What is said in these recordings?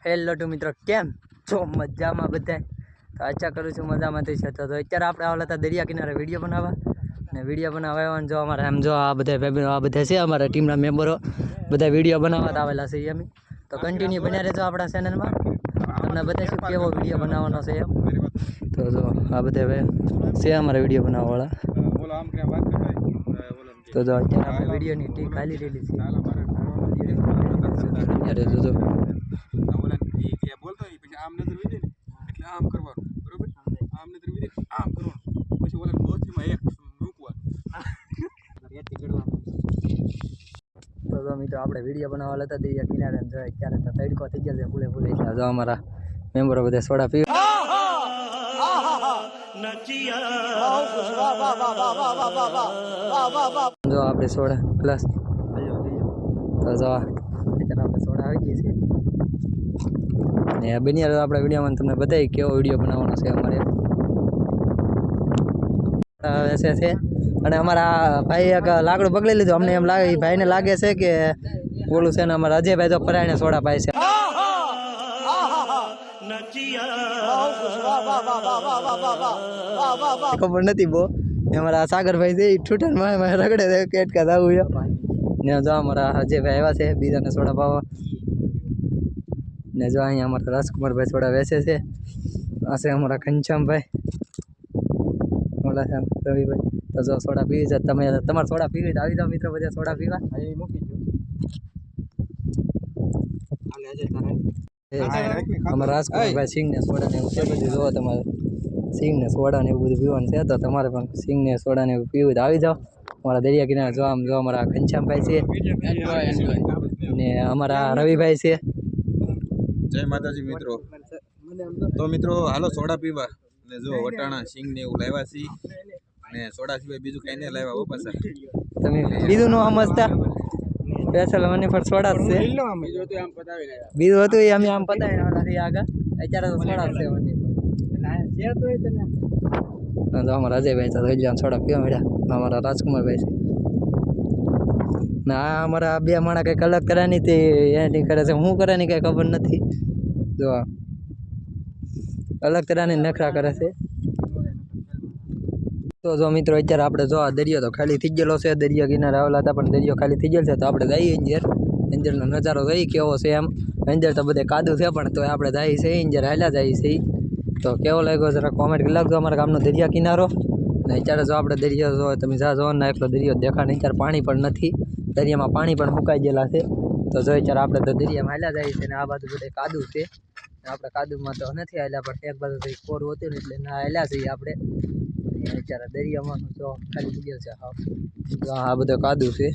Hello two મિત્રો, કેમ છો? મજામાં બધાય? તો આશા કરું છું મજામાંથી છે. તો અત્યારે આપણે આવેલા હતા દરિયા કિનારે વિડીયો બનાવવા, અને વિડીયો બનાવવા આવ્યા જો અમારે એમ જો આ બધા છે અમારા ટીમના મેમ્બરો, બધા વિડીયો બનાવવા આવેલા છે એમ. તો કન્ટિન્યુ બન્યા રહેજો આપણા ચેનલમાં, તમને બતાવીશું કેવો વિડીયો બનાવવાનો છે એમ. તો જો આ બધા છે અમારા વિડીયો બનાવવાવાળા. તો જો અત્યારે આપણે વિડીયોની ટીમ ખાલી રહેલી છે. જોજો આમ નજર વિદે ને એટલે આમ કરવાનું, બરોબર? આમ નજર વિદે આમ કરવાનું, પછી ઓલા બોથીમાં એક મૂકવાનું. તો મિત્રો આપણે વિડીયો બનાવવા લેતા દરિયા કિનારે જો અત્યારે તો તડકો થઈ ગયો છે ફૂલે ફૂલે. જો અમારા મેમ્બરો બધા સોડા પીવે. જો આપણે સોડા ગ્લાસ તો જો અત્યારે આપણે સોડા આવી ગઈ છે ને બની આપણા વિડીયોમાં તમને બતાવી કેવો વિડીયો બનાવવાનો છે અમારે વેસે છે. અને અમારા ભાઈ એક લાકડું પકડી લીધું. અમને એમ લાગે ભાઈને લાગે છે કે ઓલું છે ને અમારા અજયભાઈ તો પરાયણે સોડા પાય છે. ખબર નથી બહુ. અમારા સાગરભાઈ છે એ ઠૂઠાનમાં રગડે છે કેટકા આવું ને. જો અમારા અજયભાઈ આવ્યા છે બીજાને સોડા પાવા ને. જો અહીંયા અમારા રાજકુમારભાઈ સોડા વેચે છે. આ છે અમારા ઘનશ્યામભાઈ, ઓલા છે રવિભાઈ. તો જો સોડા પીવી છે તમે, તમારે સોડા પીવી તો આવી જાઓ મિત્રો બધા સોડા પીવા. મૂકી દો અમારા રાજકુમારભાઈ સિંગ ને સોડા ને એવું છે બધું. જોવો તમારે સિંગ ને સોડા ને એવું બધું પીવાનું છે તો તમારે પણ સિંગ ને સોડા ને એવું પીવું તો આવી જાઓ અમારા દરિયા કિનારે. જો આમ જો અમારા ઘનશ્યામભાઈ છે ને અમારા રવિભાઈ છે. જય માતાજી મિત્રો. તો મિત્રો હાલો સોડા પીવા ને. જો વટાણા સિંગ ને એવું લાવ્યા છીએ ને સોડા સિવાય બીજું કઈ નહીં લાવ્યા. પાછા તમે બીજું નો સમજતા, સ્પેશિયલ મને પણ સોડા જ છે. બીજું હતું એ અમે આમ પતાવી આગળ. અત્યારે તો સોડા જ છે. અમારા અજયભાઈ તો સોડા પીવા મળ્યા. અમારા રાજકુમારભાઈ છે ને આ અમારા બે માણા કંઈક અલગ કરે નહીં તે એની કરે છે. શું કરે નહીં કંઈ ખબર નથી. જો અલગ તરહની નખરા કરે છે. તો જો મિત્રો અત્યારે આપણે જો આ દરિયો તો ખાલી થઈ ગયેલો છે. દરિયા કિનારે આવેલા હતા પણ દરિયો ખાલી થઈ ગયેલો છે. તો આપણે જઈએ એન્જરનો નજારો જોઈ કેવો છે એમ. એન્જર તો બધે કાદું છે પણ તો આપણે જઈએ છીએ એન્જર હાલ્યા જઈએ છીએ. તો કેવો લાગ્યો જરા કોમેન્ટ કરી લખજો. અમારા ગામનો દરિયા કિનારો ને અત્યારે જો આપણે દરિયો જો તમે જા જો ને એટલો દરિયો દેખાય. અત્યારે પાણી પણ નથી દરિયામાં, પાણી પણ મુકાઈ ગયેલા છે. તો જો અત્યારે આપણે તો દરિયામાં હાલ્યા જઈએ છીએ ને આ બાજુ બધે કાદું છે. આપણે કાદુમાં તો નથી હાલ્યા પણ એક બાજુ કોરું હતું ને એટલે ના હાલ્યા છીએ આપણે. અત્યારે દરિયામાં જો ખાલી થઈ ગયો છે. આ બધો કાદું છે.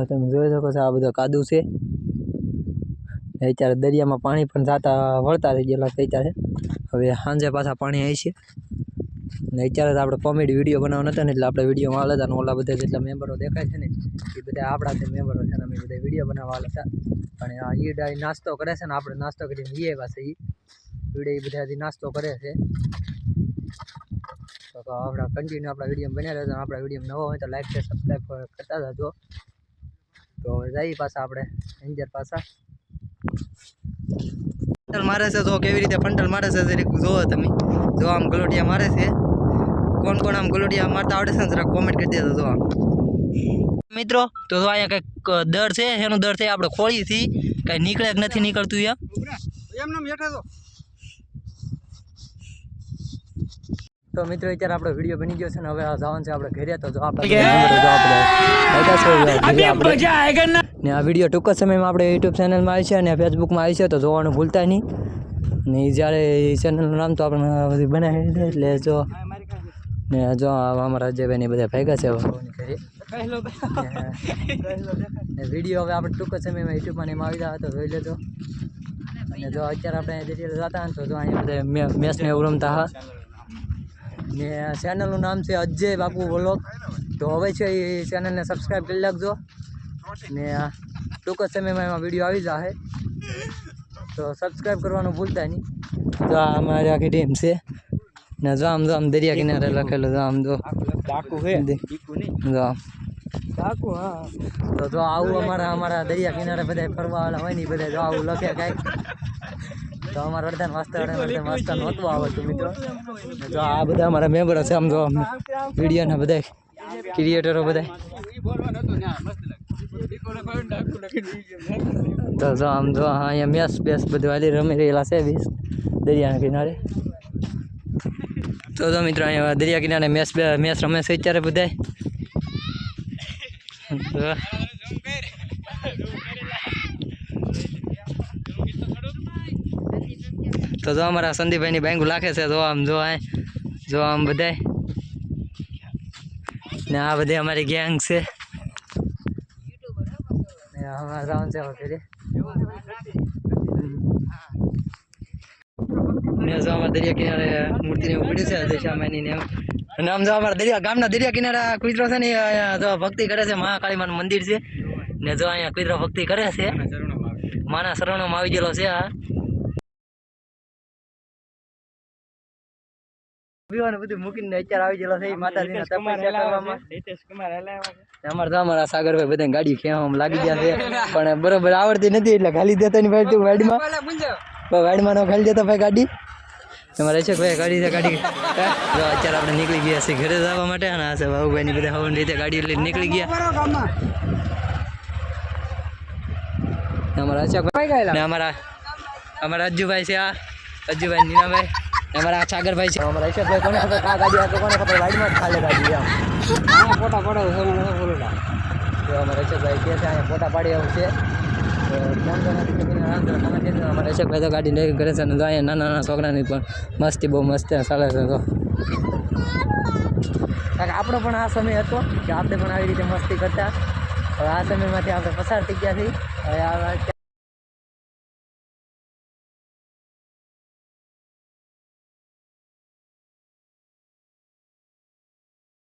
તમે જોઈ શકો છો આ બધો કાદું છે. અત્યારે દરિયામાં પાણી પણ જાતા વળતા થઈ ગયેલા છે. અત્યારે હવે સાંજે પાછા પાણી આવી છે ને. અત્યારે તો આપણે કોમેડી વિડીયો બનાવવાનો હતો ને એટલે આપણે વિડીયોમાં હાલ હતા ને ઓલા બધા જેટલા મેમ્બરો દેખાય છે ને એ બધા આપણા જે મેમ્બરો છે ને અમે બધા વિડીયો બનાવવા હાલ હતા. અને આ ઈડાઈ નાસ્તો કરે છે ને આપણે નાસ્તો કરીને લઈ આવ્યા છે. ઈડે બધા નાસ્તો કરે છે. તો આપણા કન્ટિન્યુ આપણા વિડીયો બન્યા રહેજો. આપણા વિડીયો નવો હોય તો લાઈક છે સબસ્ક્રાઈબ કરતા જજો. તો જઈએ પાછા આપણે એન્જર પાછા. ફંટલ મારે છે જો કેવી રીતે ફંટલ મારે છે જરીક જોવો તમે. જો આમ ગલોટિયા મારે છે. કોણ કોણ આમ ગલોટિયા મારતા આવડે છે ને જરા કોમેન્ટ કરી દેજો. જો મિત્રો તો અહીંયા કંઈક દર છે. એનું દર છે આપણે ખોળીથી કાંઈ નીકળે કે નથી નીકળતું એમ હેઠા. તો મિત્રો અત્યારે આપણો વિડીયો બની ગયો છે ને હવે જવાનું છે આપણે ઘરે. તો જો આપણે ને આ વિડીયો ટૂંક જ સમયમાં આપણે યુટ્યુબ ચેનલમાં આવી છે અને ફેસબુકમાં આવી છે તો જોવાનું ભૂલતા નહીં. ને જ્યારે ચેનલનું નામ તો આપણે બધી બનાવી દે એટલે જો ને જો અમારા અજયભાઈને બધા ભેગા છે ઘરે. ને વિડીયો હવે આપણે ટૂંક જ સમયમાં યુટ્યુબમાં એમાં આવી જાય તો જોઈ લેજો. અને જો અત્યારે આપણે દરિયા જતા ને તો જો અહીંયા બધા મેચને એવું રમતા હા. ને ચેનલનું નામ છે અજય બાપુ વ્લોગ. તો હવે છે એ ચેનલને સબસ્ક્રાઈબ કરી નાખજો ને ટૂંક જ સમયમાં એમાં વિડીયો આવી જશે તો સબસ્ક્રાઈબ કરવાનું ભૂલતા નહીં. તો આ અમારી આખી ટીમ છે ને જો આમ દરિયા કિનારે લખેલું જો આમ જો જો તો જો આવું અમારા દરિયા કિનારે બધા ફરવા વાળા હોય ને બધા જો આવું લખે કાંઈક તો અમારા અડધા વાંચતા નહોતું આવડતું મિત્રો. જો આ બધા અમારા મેમ્બરો છે આમ જો વિડીયોના બધા ક્રિએટરો બધા. તો જો આમ જો અહીંયા મેચ બધું હાલી રમી રહેલા છે દરિયાના કિનારે. તો મિત્રો અહીંયા દરિયા કિનારે મેચ રમે છે અત્યારે બધા. તો જો અમારા સંદીપભાઈની બેંક લાખે છે જો આમ બધાય ને આ બધી અમારી ગેંગ છે અમારા રાઉન્ડ છે વગેરે ને જો અમારા દરિયા કિનારે મૂર્તિને ઉપડી છે દશામાની ને અને આમ જો અમારા ગામના દરિયા કિનારે કુતરો છે ને જો ભક્તિ કરે છે મહાકાળી માનું મંદિર છે ને જો અહીંયા કુતરો ભક્તિ કરે છે માના શરણોમાં આવી ગયેલો છે આ પીવાનું બધું મૂકીને અત્યારે આવી ગયેલો છે માતાજીના તપસ્યા કરવામાં. અમારે તો અમારા સાગરભાઈ બધા ગાડી ખેવામાં લાગી ગયા છે પણ બરોબર આવડતી નથી એટલે ખાલી દેતા ની ભાઈ તું વાડીમાં ન ખાલી દેતા ભાઈ ગાડી. અમારે અશોકભાઈ ગાડી જો અત્યારે આપણે નીકળી ગયા છીએ ઘરે જવા માટે અને આ છે બાબુભાઈ ની બધા હવન રીતે ગાડી લઈને નીકળી ગયા. અમારા અશોકભાઈ ને અમારા અજ્જુભાઈ છે આ અજ્જુભાઈ નીનાભાઈ અમારા સાગરભાઈ છે. અમારા અશોકભાઈ કોને ખબર કા ગાડી આપે કોને ખબર વાડીમાં જ ખાલે ગાડી આમ ફોટા પડે તો અમારા અશોકભાઈ કે છે અહીંયા ફોટા પાડી આવું છે અમારા અશોકભાઈ તો ગાડી લઈ કરે છે અને તો અહીંયા નાના છોકરાની પણ મસ્તી બહુ મસ્ત ચાલે છે. તો કારણ આપણો પણ આ સમય હતો કે આપણે પણ આવી રીતે મસ્તી કરતા. હવે આ સમયમાંથી આપણે પસાર થઈ ગયા છીએ. હવે